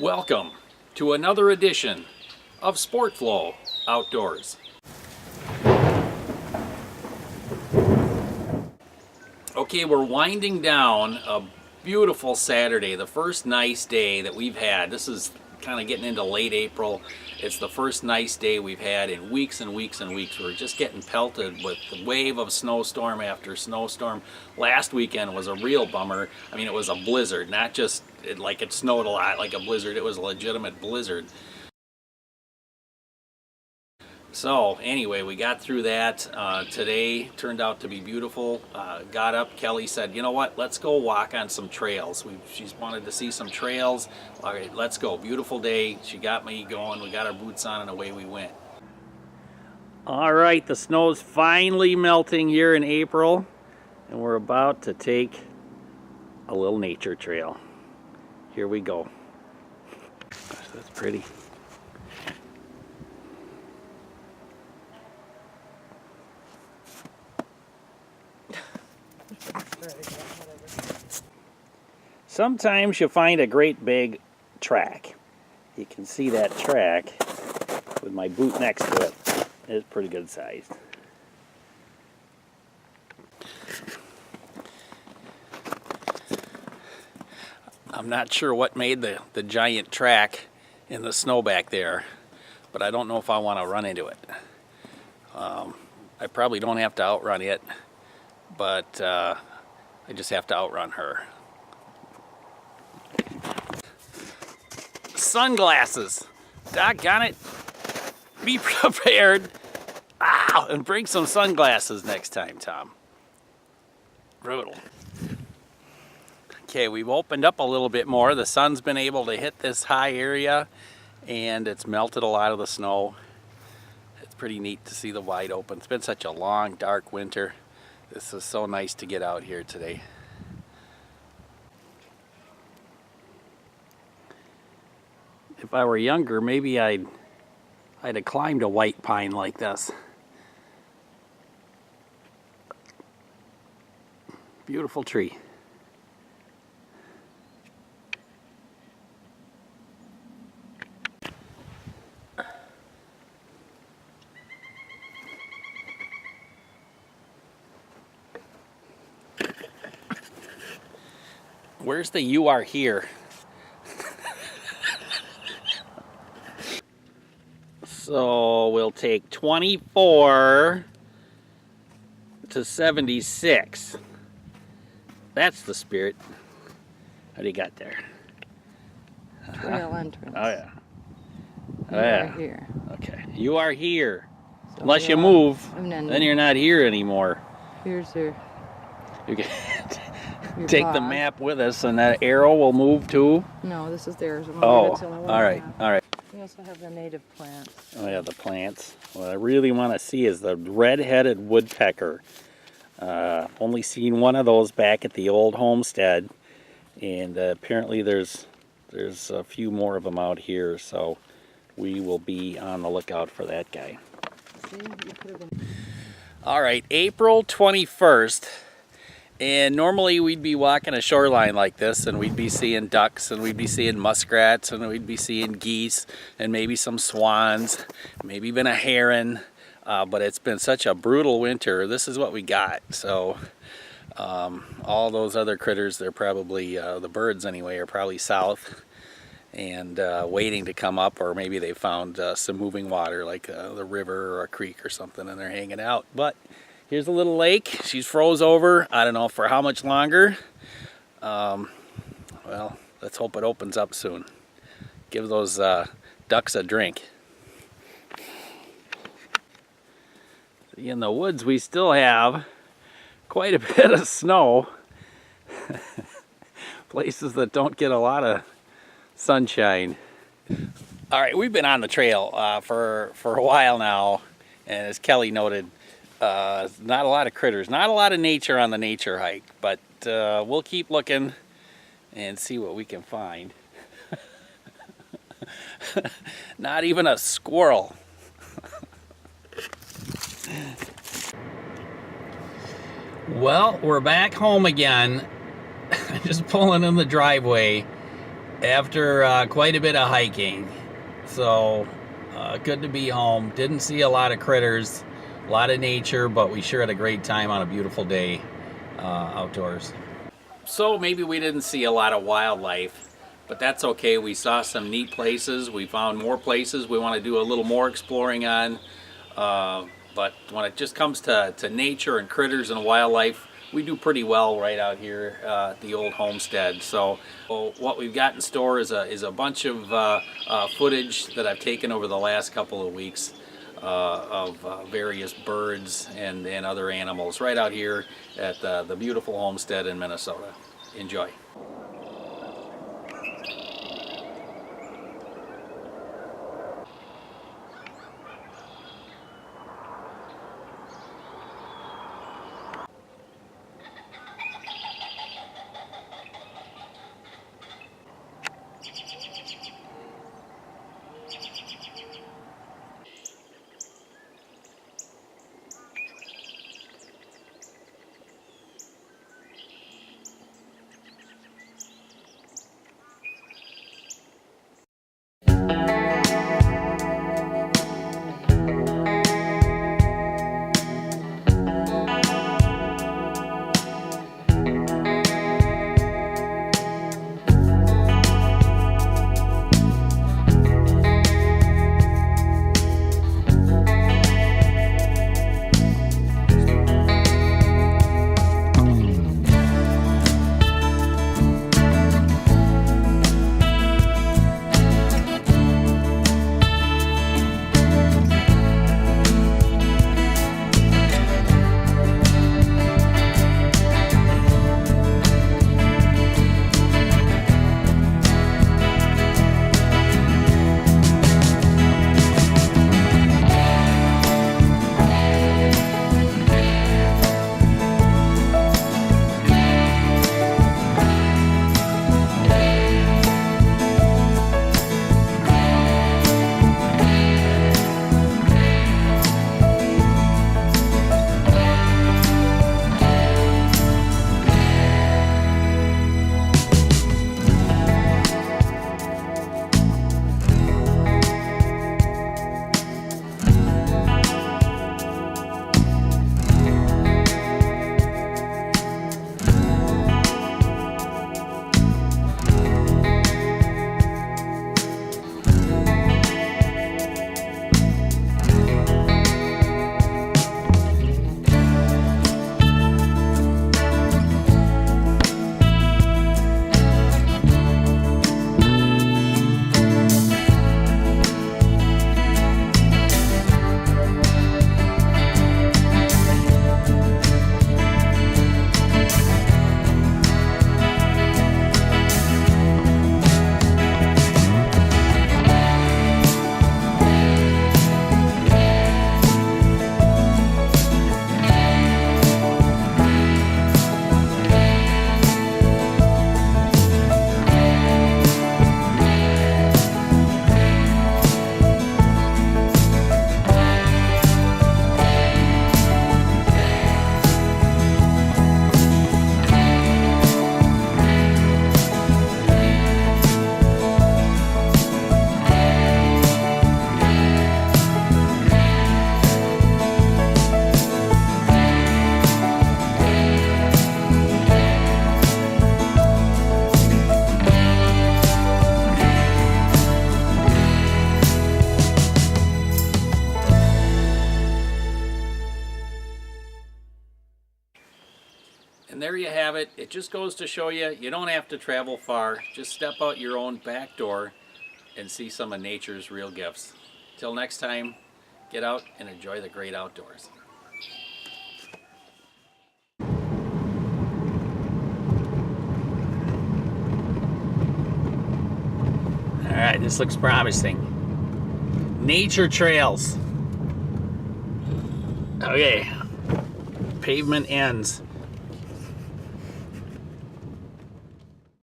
Welcome to another edition of Sport-Flo Outdoors. Okay, we're winding down a beautiful Saturday, the first nice day that we've had. This is kind of getting into late April. It's the first nice day we've had in weeks and weeks and weeks. We're just getting pelted with the wave of snowstorm after snowstorm. Last weekend was a real bummer. I mean, it was a blizzard, not just like it snowed a lot like a blizzard. It was a legitimate blizzard. So anyway, we got through that. Today turned out to be beautiful. Got up, Kelly said, you know what, let's go walk on some trails. She's wanted to see some trails. All right, let's go. Beautiful day. She got me going. We got our boots on and away we went. All right, the snow's finally melting here in April and we're about to take a little nature trail. Here we go. Gosh, that's pretty. Sometimes you find a great big track. You can see that track with my boot next to it. It's pretty good sized. I'm not sure what made the giant track in the snow back there, but I don't know if I want to run into it. I probably don't have to outrun it, but I just have to outrun her. Sunglasses. Doggone it. Be prepared. Ah, and bring some sunglasses next time, Tom. Brutal. Okay, we've opened up a little bit more. The sun's been able to hit this high area and it's melted a lot of the snow. It's pretty neat to see the wide open. It's been such a long, dark winter. This is so nice to get out here today. If I were younger, maybe I'd have climbed a white pine like this. Beautiful tree. Where's the "you are here"? So we'll take 24 to 76. That's the spirit. How do you got there? Trail entrance. Oh yeah. You are here. Okay. You are here. So Unless you move, then you're not here anymore. Here's your You can take the map with us, and that arrow will move too. No, this is theirs. Oh, all right, all right. We also have the native plants. Oh yeah, the plants. What I really want to see is the red-headed woodpecker. Only seen one of those back at the old homestead, and apparently there's a few more of them out here, so we will be on the lookout for that guy. All right, April 21st. And normally we'd be walking a shoreline like this and we'd be seeing ducks and we'd be seeing muskrats and we'd be seeing geese and maybe some swans, maybe even a heron. But it's been such a brutal winter. This is what we got. So all those other critters, they're probably, the birds anyway, are probably south and waiting to come up, or maybe they found some moving water like the river or a creek or something and they're hanging out. But here's a little lake. She's froze over. I don't know for how much longer. Well, let's hope it opens up soon. Give those ducks a drink. In the woods, we still have quite a bit of snow. Places that don't get a lot of sunshine. All right, we've been on the trail for a while now, and as Kelly noted, not a lot of critters, not a lot of nature on the nature hike, but we'll keep looking and see what we can find. Not even a squirrel. Well, we're back home again. Just pulling in the driveway after quite a bit of hiking. So good to be home. Didn't see a lot of critters, a lot of nature, but we sure had a great time on a beautiful day outdoors. So maybe we didn't see a lot of wildlife, but that's okay. We saw some neat places. We found more places we want to do a little more exploring on. But when it just comes to nature and critters and wildlife, we do pretty well right out here at the old homestead. So what we've got in store is a bunch of footage that I've taken over the last couple of weeks of various birds and other animals right out here at the beautiful homestead in Minnesota. Enjoy. And there you have it. It just goes to show you, you don't have to travel far. Just step out your own back door and see some of nature's real gifts. Till next time, get out and enjoy the great outdoors. All right, this looks promising. Nature trails. Okay, pavement ends.